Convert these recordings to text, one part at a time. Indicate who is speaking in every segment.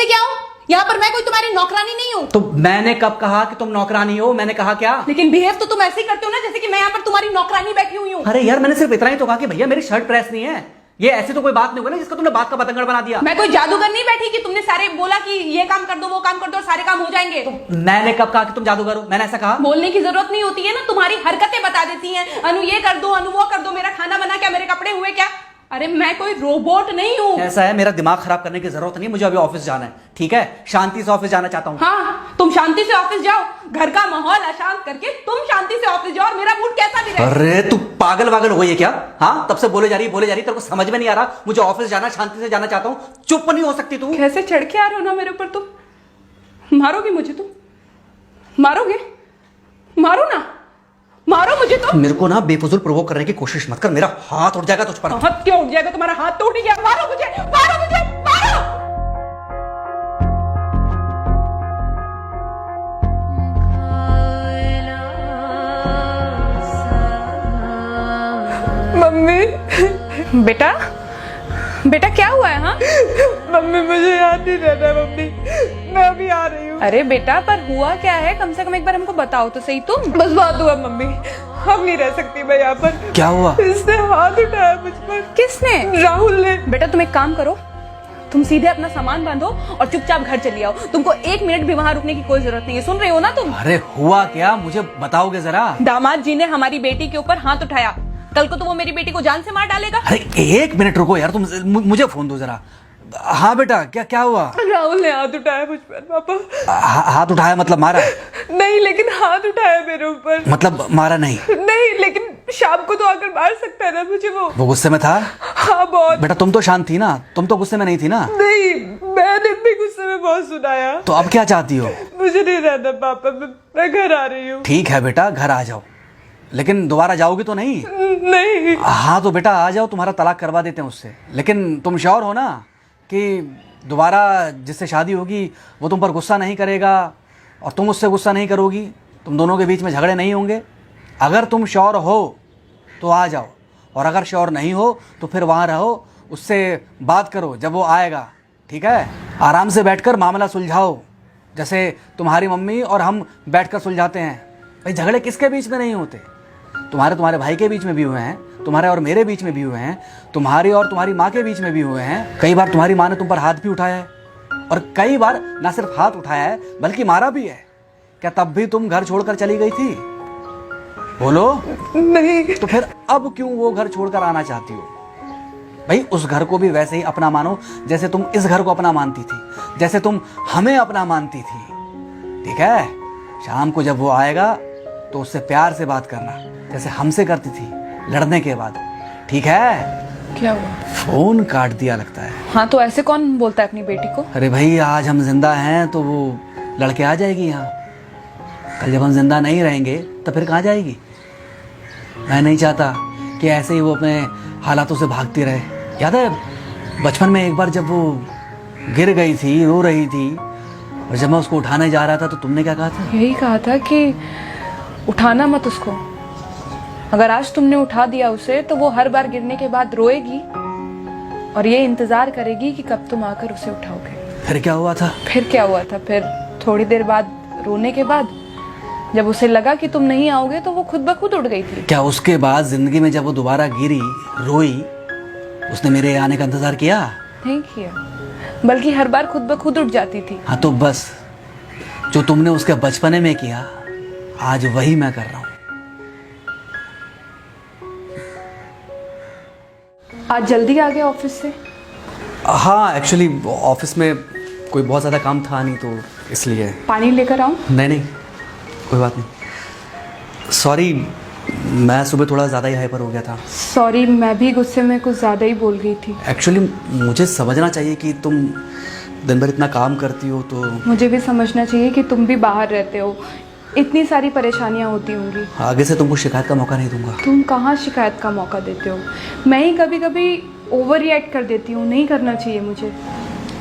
Speaker 1: इससे क्या हो? यहाँ पर मैं कोई तुम्हारी नौकरानी नहीं हूँ।
Speaker 2: तो मैंने कब कहा कि तुम नौकरानी हो? मैंने कहा क्या?
Speaker 1: लेकिन बिहेव तो तुम ऐसे ही करते हो ना जैसे कि मैं यहाँ पर तुम्हारी नौकरानी बैठी हुई हूँ।
Speaker 2: अरे यार, मैंने सिर्फ इतना ही तो कहा कि भैया मेरी शर्ट प्रेस नहीं है। ये ऐसे तो कोई बात नहीं हुई ना जिसका तुमने बात का बतंगड़ बना दिया।
Speaker 1: मैं कोई जादूगर नहीं बैठी कि तुमने सारे बोला कि ये काम कर दो वो काम कर दो और सारे काम हो जाएंगे।
Speaker 2: मैंने कब कहा कि तुम जादूगर हो? मैंने ऐसा कहा?
Speaker 1: बोलने की जरूरत नहीं होती है ना, तुम्हारी हरकतें बता देती हैं। अनु ये कर दो, अनु वो कर दो, मेरा खाना बना क्या, मेरे कपड़े हुए क्या। अरे मैं कोई रोबोट नहीं हूँ।
Speaker 2: ऐसा है, मेरा दिमाग खराब करने की जरूरत नहीं, मुझे अभी ऑफिस जाना है। ठीक है, शांति से ऑफिस जाना चाहता हूँ।
Speaker 1: हाँ, तुम शांति से ऑफिस जाओ, घर का माहौल अशांत करके तुम शांति से ऑफिस जाओ और मेरा मूड कैसा भी रहे।
Speaker 2: अरे तू पागल वागल हो गई है क्या? हाँ, तब से बोले जा रही तेरे को समझ में नहीं आ रहा। मुझे ऑफिस जाना, शांति से जाना चाहता हूँ। चुप नहीं हो सकती तू?
Speaker 1: कैसे चढ़ के आ रहे हो ना मेरे ऊपर तुम। मारोगे मुझे? तुम मारोगे? मारो ना, मारो मुझे। तो
Speaker 2: मेरे को ना बेफजूल प्रोवोक करने की कोशिश मत कर, मेरा हाथ उठ जाएगा तुझ पर।
Speaker 1: हाथ क्यों उठ जाएगा? तुम्हारा हाथ तो उठ गया। मारो मुझे, मारो मुझे, मारो। मम्मी। बेटा, बेटा क्या हुआ है? हाँ
Speaker 3: मम्मी मुझे याद नहीं रहना मम्मी, मैं अभी आ रही हूँ।
Speaker 1: अरे बेटा, पर हुआ क्या है? कम से कम एक बार हमको बताओ तो सही। तुम
Speaker 3: बस बात हुआ मम्मी, हम नहीं रह सकती मैं यहाँ पर।
Speaker 2: क्या हुआ?
Speaker 3: इसने हाथ उठाया मुझ पर।
Speaker 1: किसने?
Speaker 3: राहुल ने।
Speaker 1: बेटा तुम एक काम करो, तुम सीधे अपना सामान बांधो और चुपचाप घर चली आओ। तुमको 1 मिनट भी वहाँ रुकने की कोई जरूरत नहीं है। सुन रहे हो ना तुम?
Speaker 2: अरे हुआ क्या, मुझे बताओगे जरा?
Speaker 1: दामाद जी ने हमारी बेटी के ऊपर हाथ उठाया। कल को तो वो मेरी बेटी को जान से मार डालेगा।
Speaker 2: अरे 1 मिनट रुको यार, तुम मुझे फोन दो जरा। हाँ बेटा, क्या हुआ?
Speaker 3: राहुल ने हाथ उठाया मुझ पर पापा।
Speaker 2: हाथ उठाया मतलब मारा?
Speaker 3: नहीं, लेकिन हाथ उठाया मेरे ऊपर।
Speaker 2: मतलब मारा नहीं?
Speaker 3: नहीं, लेकिन शाम को तो आकर मार सकता है ना मुझे वो
Speaker 2: गुस्से में था?
Speaker 3: हाँ बहुत।
Speaker 2: बेटा तुम तो शांत थी ना, तुम तो गुस्से में नहीं थी ना?
Speaker 3: नहीं, मैंने भी गुस्से में बहुत सुनाया।
Speaker 2: तो अब क्या चाहती हो?
Speaker 3: मुझे नहीं रहना पापा, मैं घर आ रही हूँ।
Speaker 2: ठीक है बेटा, घर आ जाओ, लेकिन दोबारा जाओगी तो नहीं?
Speaker 3: नहीं।
Speaker 2: हाँ तो बेटा आ जाओ, तुम्हारा तलाक करवा देते हैं उससे। लेकिन तुम श्योर हो ना कि दोबारा जिससे शादी होगी वो तुम पर गुस्सा नहीं करेगा और तुम उससे गुस्सा नहीं करोगी, तुम दोनों के बीच में झगड़े नहीं होंगे? अगर तुम श्योर हो तो आ जाओ, और अगर श्योर नहीं हो तो फिर वहाँ रहो, उससे बात करो जब वो आएगा। ठीक है, आराम से बैठकर मामला सुलझाओ, जैसे तुम्हारी मम्मी और हम बैठकर सुलझाते हैं। भाई झगड़े किसके बीच में नहीं होते? तुम्हारे भाई के बीच में भी हुए हैं, तुम्हारे और मेरे बीच में भी हुए हैं, तुम्हारी और तुम्हारी माँ के बीच में भी हुए हैं। कई बार तुम्हारी माँ ने तुम पर हाथ भी उठाया है, और कई बार ना सिर्फ हाथ उठाया है बल्कि मारा भी है। क्या तब भी तुम घर छोड़कर चली गई थी? बोलो।
Speaker 3: नहीं।
Speaker 2: तो फिर अब क्यों वो घर छोड़कर आना चाहती हो? भाई उस घर को भी वैसे ही अपना मानो जैसे तुम इस घर को अपना मानती थी, जैसे तुम हमें अपना मानती थी। ठीक है, शाम को जब वो आएगा तो उससे प्यार से बात करना, जैसे हमसे करती थी लड़ने के बाद। ठीक है?
Speaker 1: क्या हुआ?
Speaker 2: फोन काट दिया लगता है।
Speaker 1: हाँ तो ऐसे कौन बोलता है अपनी बेटी को?
Speaker 2: अरे भाई आज हम जिंदा हैं तो वो लड़के आ जाएगी यहाँ, कल जब हम जिंदा नहीं रहेंगे तो फिर कहाँ जाएगी? मैं नहीं चाहता कि ऐसे ही वो अपने हालातों से भागती रहे। याद है बचपन में एक बार जब वो गिर गई थी, रो रही थी, और जब मैं उसको उठाने जा रहा था तो तुमने क्या कहा था?
Speaker 1: यही कहा था कि उठाना मत उसको। अगर आज तुमने उठा दिया उसे तो वो हर बार गिरने के बाद रोएगी और ये इंतजार करेगी कि कब तुम आकर उसे उठाओगे।
Speaker 2: फिर क्या हुआ था?
Speaker 1: फिर क्या हुआ था? फिर थोड़ी देर बाद रोने के बाद जब उसे लगा कि तुम नहीं आओगे तो वो खुद ब खुद उठ गई थी।
Speaker 2: क्या उसके बाद जिंदगी में जब वो दोबारा गिरी, रोई, उसने मेरे आने का इंतजार किया?
Speaker 1: नहीं किया, बल्कि हर बार खुद ब खुद उठ जाती थी।
Speaker 2: हाँ तो बस जो तुमने उसके बचपने में किया आज वही मैं कर रहा हूँ।
Speaker 1: आज जल्दी आ गए ऑफिस से?
Speaker 2: हाँ एक्चुअली ऑफिस में कोई बहुत ज़्यादा काम था नहीं तो इसलिए।
Speaker 1: पानी लेकर आऊं?
Speaker 2: नहीं कोई बात नहीं, सॉरी मैं सुबह थोड़ा ज़्यादा ही हाइपर हो गया था।
Speaker 1: सॉरी, मैं भी गुस्से में कुछ ज़्यादा ही बोल गई थी।
Speaker 2: एक्चुअली मुझे समझना चाहिए कि तुम दिन भर इतना काम करती हो तो
Speaker 1: मुझे भी समझना चाहिए कि तुम भी बाहर रहते हो, इतनी सारी परेशानियां होती होंगी।
Speaker 2: आगे से तुमको शिकायत का मौका नहीं दूंगा।
Speaker 1: तुम कहाँ शिकायत का मौका देते हो? मैं ही कभी कभी ओवर रिएक्ट कर देती हूँ, नहीं करना चाहिए मुझे।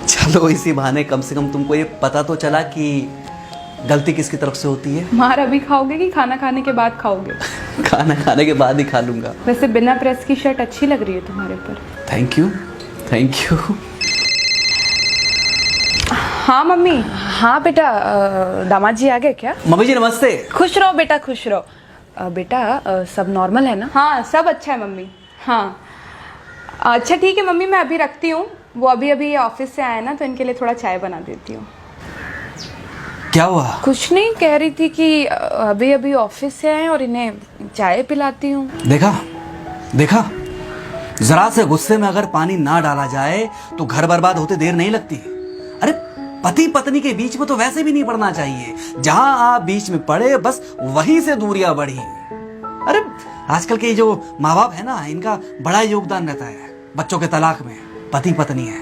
Speaker 2: चलो इसी बहाने कम से कम तुमको ये पता तो चला कि गलती किसकी तरफ से होती है।
Speaker 1: मार अभी खाओगे कि खाना खाने के बाद खाओगे?
Speaker 2: खाना खाने के बाद ही खा लूंगा।
Speaker 1: वैसे बिना प्रेस की शर्ट अच्छी लग रही है तुम्हारे पर।
Speaker 2: Thank you.
Speaker 1: हाँ मम्मी। हाँ बेटा, दामाद जी आ गए क्या?
Speaker 2: मम्मी जी नमस्ते।
Speaker 1: खुश रहो बेटा, खुश रहो। बेटा सब नॉर्मल है ना? हाँ सब अच्छा है मम्मी। हाँ अच्छा ठीक है मम्मी, मैं अभी रखती हूँ। वो अभी अभी ऑफिस से आए ना, तो इनके लिए थोड़ा चाय बना देती हूँ।
Speaker 2: क्या हुआ?
Speaker 1: कुछ नहीं, कह रही थी कि अभी अभी ऑफिस से आए और इन्हें चाय पिलाती हूँ।
Speaker 2: देखा देखा, जरा से गुस्से में अगर पानी ना डाला जाए तो घर बर्बाद होते देर नहीं लगती। अरे पति पत्नी के बीच में तो वैसे भी नहीं पड़ना चाहिए। जहां आप बीच में पड़े बस वहीं से दूरियां बढ़ी। अरे आजकल के जो माँ बाप है ना, इनका बड़ा योगदान रहता है बच्चों के तलाक में। पति पत्नी है,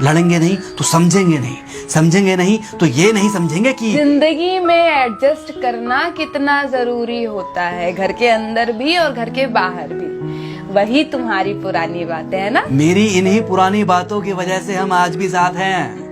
Speaker 2: लड़ेंगे नहीं तो समझेंगे नहीं, समझेंगे नहीं तो ये नहीं समझेंगे कि
Speaker 1: जिंदगी में एडजस्ट करना कितना जरूरी होता है, घर के अंदर भी और घर के बाहर भी। वही तुम्हारी पुरानी बातें है ना।
Speaker 2: मेरी इन्हीं पुरानी बातों की वजह से हम आज भी साथ हैं।